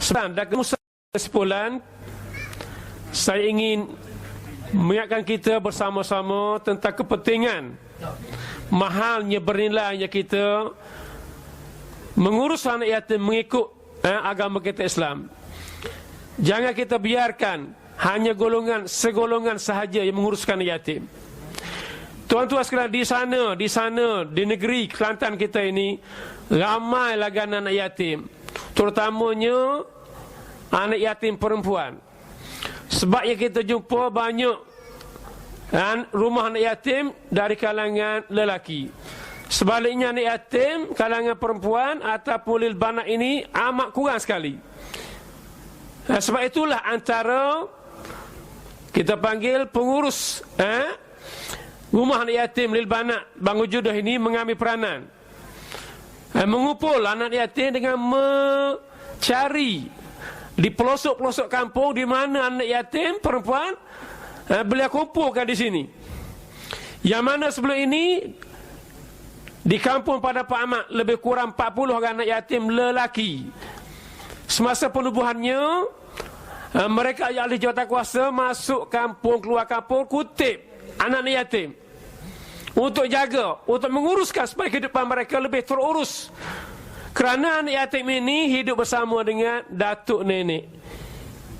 Dan kesimpulan, saya ingin mengingatkan kita bersama-sama tentang kepentingan mahalnya bernilainya kita mengurus anak yatim mengikut agama kita Islam. Jangan kita biarkan hanya segolongan sahaja yang menguruskan yatim. Tuan-tuan sekalian, di sana di negeri Kelantan kita ini ramai lagi anak yatim, terutamanya anak yatim perempuan. Sebabnya kita jumpa banyak rumah anak yatim dari kalangan lelaki. Sebaliknya anak yatim kalangan perempuan ataupun lil banak ini amat kurang sekali. Sebab itulah antara kita panggil pengurus rumah anak yatim lil banak Bangun Judah ini mengambil peranan mengumpul anak yatim dengan mencari di pelosok-pelosok kampung di mana anak yatim perempuan beliau kumpulkan di sini. Yang mana sebelum ini di kampung pada Pak Ahmad lebih kurang 40 orang anak yatim lelaki. Semasa penubuhannya mereka ahli jawatan kuasa masuk kampung keluar kampung kutip anak yatim untuk jaga, untuk menguruskan supaya kehidupan mereka lebih terurus. Kerana anak yatim ini hidup bersama dengan datuk nenek.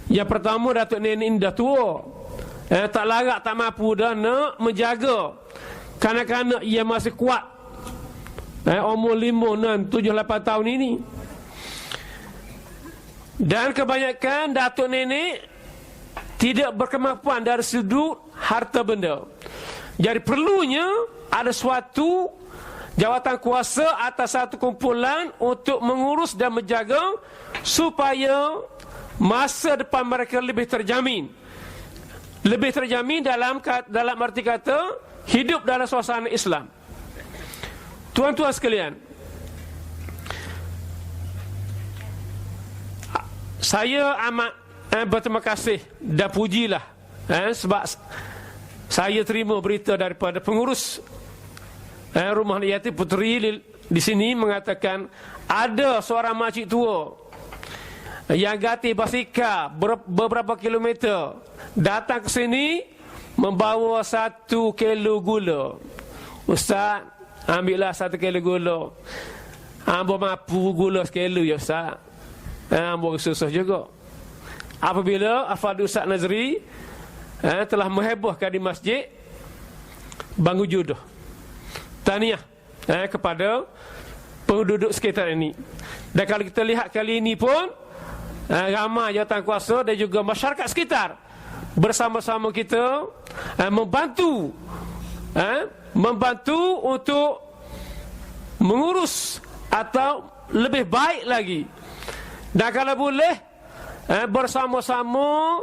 Yang pertama, datuk nenek ini dah tua, tak larat, tak mampu dah nak menjaga kanak-kanak yang masih kuat, umur 5, 6, 7, 8 tahun ini. Dan kebanyakan datuk nenek tidak berkemampuan dari sudut harta benda. Jadi perlunya ada suatu jawatan kuasa atas satu kumpulan untuk mengurus dan menjaga supaya masa depan mereka lebih terjamin. Lebih terjamin dalam arti kata hidup dalam suasana Islam. Tuan-tuan sekalian, saya amat berterima kasih dan pujilah sebab saya terima berita daripada pengurus rumah anak yatim Puteri di sini mengatakan ada seorang makcik tua yang ganti basikal beberapa kilometer datang ke sini membawa 1 kilo gula. Ustaz, ambillah 1 kilo gula. Ambo mampu gula 1 kilo ya Ustaz. Ambo susah juga. Apabila Afadu Ustaz Nazri telah menghebohkan di masjid Bangun Judah, tahniah kepada penduduk sekitar ini. Dan kalau kita lihat kali ini pun ramai jawatan kuasa dan juga masyarakat sekitar bersama-sama kita membantu untuk mengurus atau lebih baik lagi. Dan kalau boleh bersama-sama,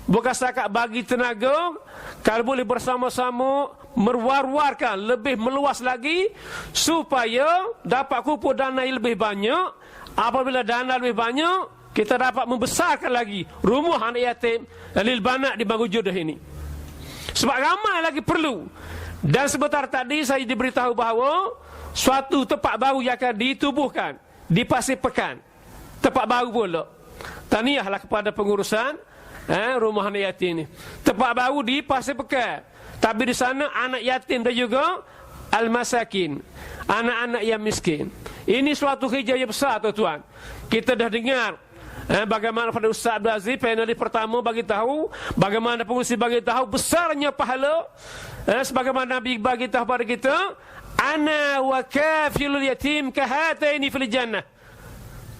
bukan setakat bagi tenaga, kalau boleh bersama-sama merwar-warkan lebih meluas lagi supaya dapat kumpul dana yang lebih banyak. Apabila dana lebih banyak, kita dapat membesarkan lagi rumah anak yatim lil banak di Bangun Judah ini. Sebab ramai lagi perlu. Dan sebentar tadi saya diberitahu bahawa suatu tempat baru yang akan ditubuhkan di Pasir Pekan. Tempat baru pula. Tahniahlah kepada pengurusan rumah anak yatim ini. Tempat baru di Pasir Pekan. Tapi di sana anak yatim dan juga al-masakin, anak-anak yang miskin. Ini suatu kerja yang besar, tuan-tuan. Kita dah dengar bagaimana pada Ustaz Abdul Aziz panelis pertama bagi tahu, bagaimana pengurusi bagi tahu besarnya pahala, sebagaimana Nabi bagi tahu pada kita, ana wa kafilul yatim kahataini fil jannah.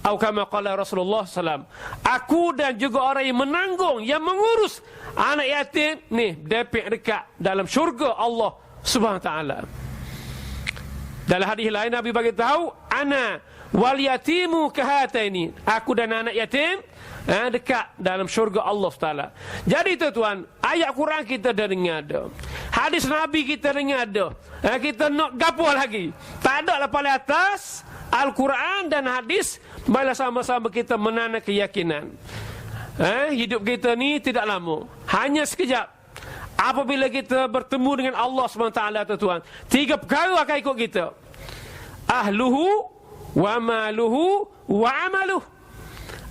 Atau kama qala Rasulullah SAW, aku dan juga orang yang menanggung, yang mengurus anak yatim ni dekat dalam syurga Allah Subhanahu wa taala. Dalam hadis lain Nabi bagi tahu, ana wal yatimu kahataini, aku dan anak yatim dekat dalam syurga Allah taala. Jadi tuan, ayat Quran kita dah dengar dah, hadis Nabi kita dengar dah, kita nak gapo lagi? Tak ada lah paling atas Al-Quran dan hadis. Baiklah sama-sama kita menanam keyakinan. Hidup kita ni tidak lama, hanya sekejap. Apabila kita bertemu dengan Allah SWT, tuan-tuan, 3 perkara akan ikut kita: ahluhu wa maluhu wa amaluh.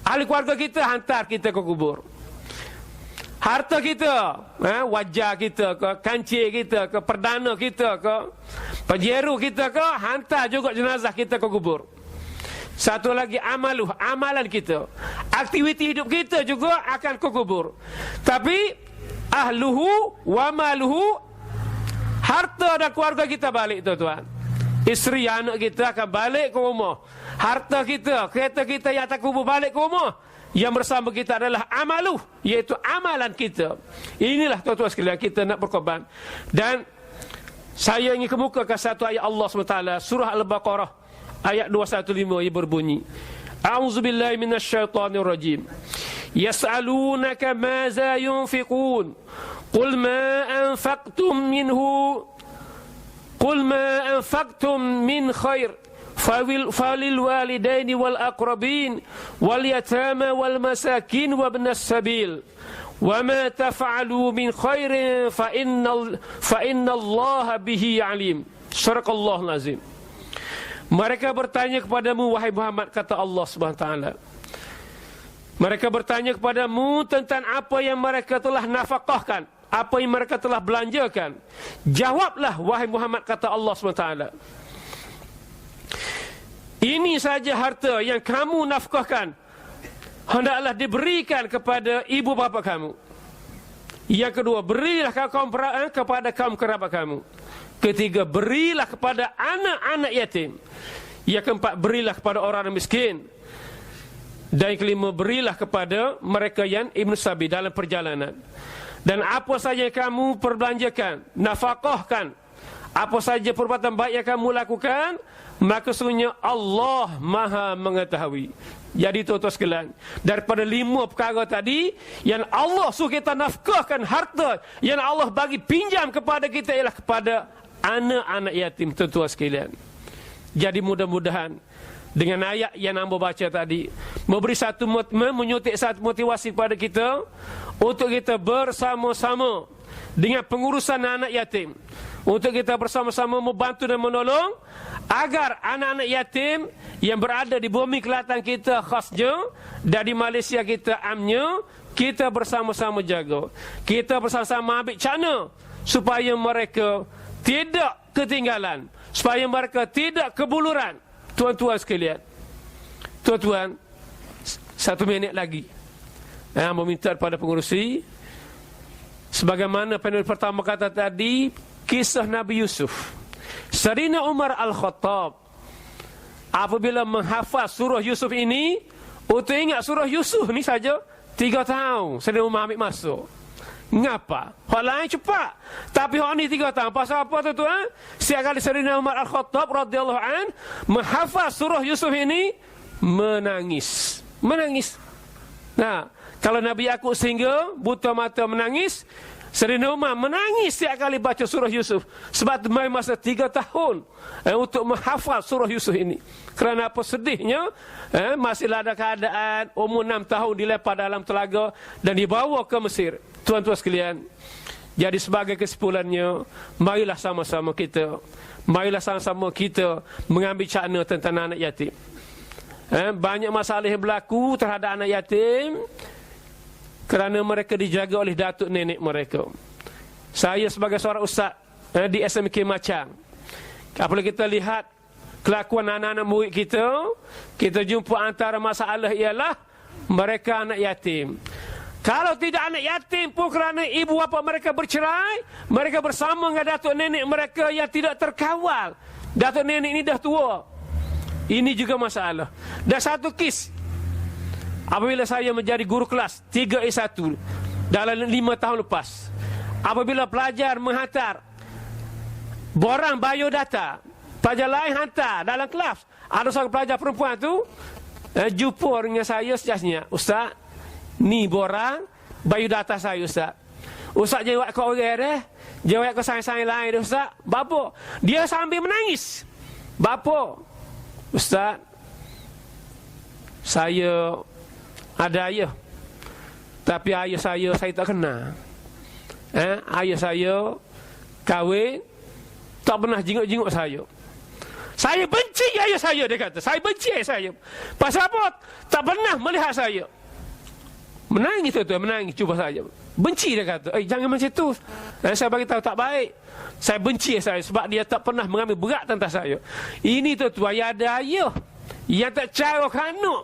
Ahli keluarga kita hantar kita ke kubur. Harta kita, wajah kita ke, kancing kita ke, perdana kita ke, penjeru kita ke, hantar juga jenazah kita ke kubur. Satu lagi amalan kita, aktiviti hidup kita juga akan ke kubur. Tapi ahluhu wa maluhu, harta dan keluarga kita balik, tuan-tuan. Isteri anak kita akan balik ke rumah. Harta kita, kereta kita yang akan kubur balik ke rumah. Yang bersama kita adalah amaluh, iaitu amalan kita. Inilah tuan-tuan sekalian, kita nak berkorban. Dan saya ingin kemukakan satu ayat Allah SWT, surah Al-Baqarah ayat 215, ia berbunyi, A'udzubillahi minasyaitonirrajim. Yas'alunaka maza yunfiqun Qul ma anfaqtum min khair فللوالدين والأقربين واليتامى والمساكين وابن السبيل وما تفعلوا من خير فإن الله به عليم. Sadaqallahul azim. Mereka bertanya kepadamu, wahai Muhammad, kata Allah Subhanahu wa taala. Mereka bertanya kepadamu tentang apa yang mereka telah nafkahkan, apa yang mereka telah belanjakan. Jawablah, wahai Muhammad, kata Allah Subhanahu wa taala, ini saja harta yang kamu nafkahkan, hendaklah diberikan kepada ibu bapa kamu. Yang kedua, berilah kepada kaum kerabat kamu. Ketiga, berilah kepada anak-anak yatim. Yang keempat, berilah kepada orang miskin. Dan yang kelima, berilah kepada mereka yang ibn sabi, dalam perjalanan. Dan apa saja yang kamu perbelanjakan, nafkahkan, apa saja perbuatan baik yang kamu lakukan, maka sesungguhnya Allah Maha mengetahui. Jadi tuan-tuan sekalian, daripada 5 perkara tadi yang Allah suruh kita nafkahkan, harta yang Allah bagi pinjam kepada kita ialah kepada anak-anak yatim, tuan-tuan sekalian. Jadi mudah-mudahan dengan ayat yang hamba baca tadi memberi menyuntik satu motivasi kepada kita untuk kita bersama-sama dengan pengurusan anak yatim, untuk kita bersama-sama membantu dan menolong agar anak-anak yatim yang berada di bumi Kelantan kita khasnya dan di Malaysia kita amnya, kita bersama-sama jaga, kita bersama-sama ambil cara supaya mereka tidak ketinggalan, supaya mereka tidak kebuluran. Tuan-tuan sekalian, tuan-tuan, 1 minit lagi meminta kepada pengurusi, sebagaimana panel pertama kata tadi, kisah Nabi Yusuf. Sayyidina Umar Al-Khattab apabila menghafaz surah Yusuf ini, untuk ingat surah Yusuf ni saja 3 tahun Sayyidina Umar ambil masuk. Ngapa? Hak lain cepat, tapi hak ni 3 tahun. Pasal apa tuan-tuan? Setiap kali Sayyidina Umar Al-Khattab radhiyallahu an menghafaz surah Yusuf ini, menangis. Nah, kalau Nabi Yaqub sehingga buta mata menangis, Sayyidina Umar menangis setiap kali baca surah Yusuf. Sebab itu masa 3 tahun untuk menghafal surah Yusuf ini. Kerana apa sedihnya, masih ada keadaan umur 6 tahun dilepas dalam telaga dan dibawa ke Mesir. Tuan-tuan sekalian, jadi sebagai kesimpulannya, marilah sama-sama kita mengambil cakna tentang anak yatim. Banyak masalah yang berlaku terhadap anak yatim kerana mereka dijaga oleh datuk nenek mereka. Saya sebagai seorang ustaz di SMK Macang, apabila kita lihat kelakuan anak-anak murid kita jumpa antara masalah ialah mereka anak yatim. Kalau tidak anak yatim pun kerana ibu bapa mereka bercerai, mereka bersama dengan datuk nenek mereka yang tidak terkawal. Datuk nenek ini dah tua. Ini juga masalah. Dan satu kes, apabila saya menjadi guru kelas 3A1 dalam 5 tahun lepas, apabila pelajar menghantar borang biodata, pelajar lain hantar dalam kelas, ada seorang pelajar perempuan tu jumpa dengan saya sejasnya, Ustaz, ni borang biodata saya, Ustaz. Ustaz jawab ke orang dia, jawab ke sains-sains lain dia, Ustaz. Bapa, dia sambil menangis. Bapa, Ustaz, saya ada ayah, tapi ayah saya tak kenal. Ayah saya kahwin, tak pernah jenguk-jenguk saya. Saya benci ayah saya, dia kata. Saya benci ayah saya. Pasal apa? Tak pernah melihat saya. Menangis tuan-tuan, menangis. Cuba saja. Benci dia kata. Jangan macam tu. Dan saya bagi tahu tak baik. Saya benci ayah saya sebab dia tak pernah mengambil berat tentang saya. Ini tuan-tuan, yang ada ayah yang tak cara anak.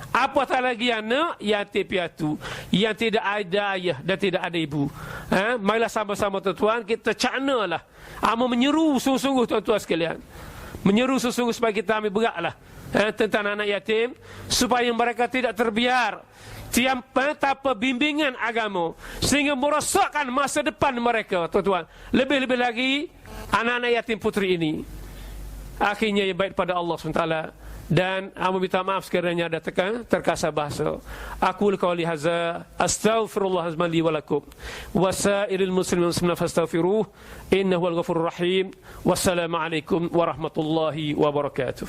Apatah lagi anak yatim piatu yang tidak ada ayah dan tidak ada ibu. Marilah sama-sama tuan-tuan kita caknalah. Menyeru sungguh-sungguh tuan-tuan sekalian. Menyeru sungguh supaya kita ambil beratlah tentang anak yatim supaya mereka tidak terbiar tanpa bimbingan agama sehingga merosakkan masa depan mereka tuan-tuan. Lebih-lebih lagi anak-anak yatim putri ini. Akhirnya yang baik pada Allah SWT. Dan minta maaf sekiranya ada terkasar bahasa. Aku qauli hadza astaghfirullah li wa lakum wa sairil muslimin fastaghfiruh innahu wal ghafurur rahim. Wassalamu alaikum warahmatullahi wabarakatuh.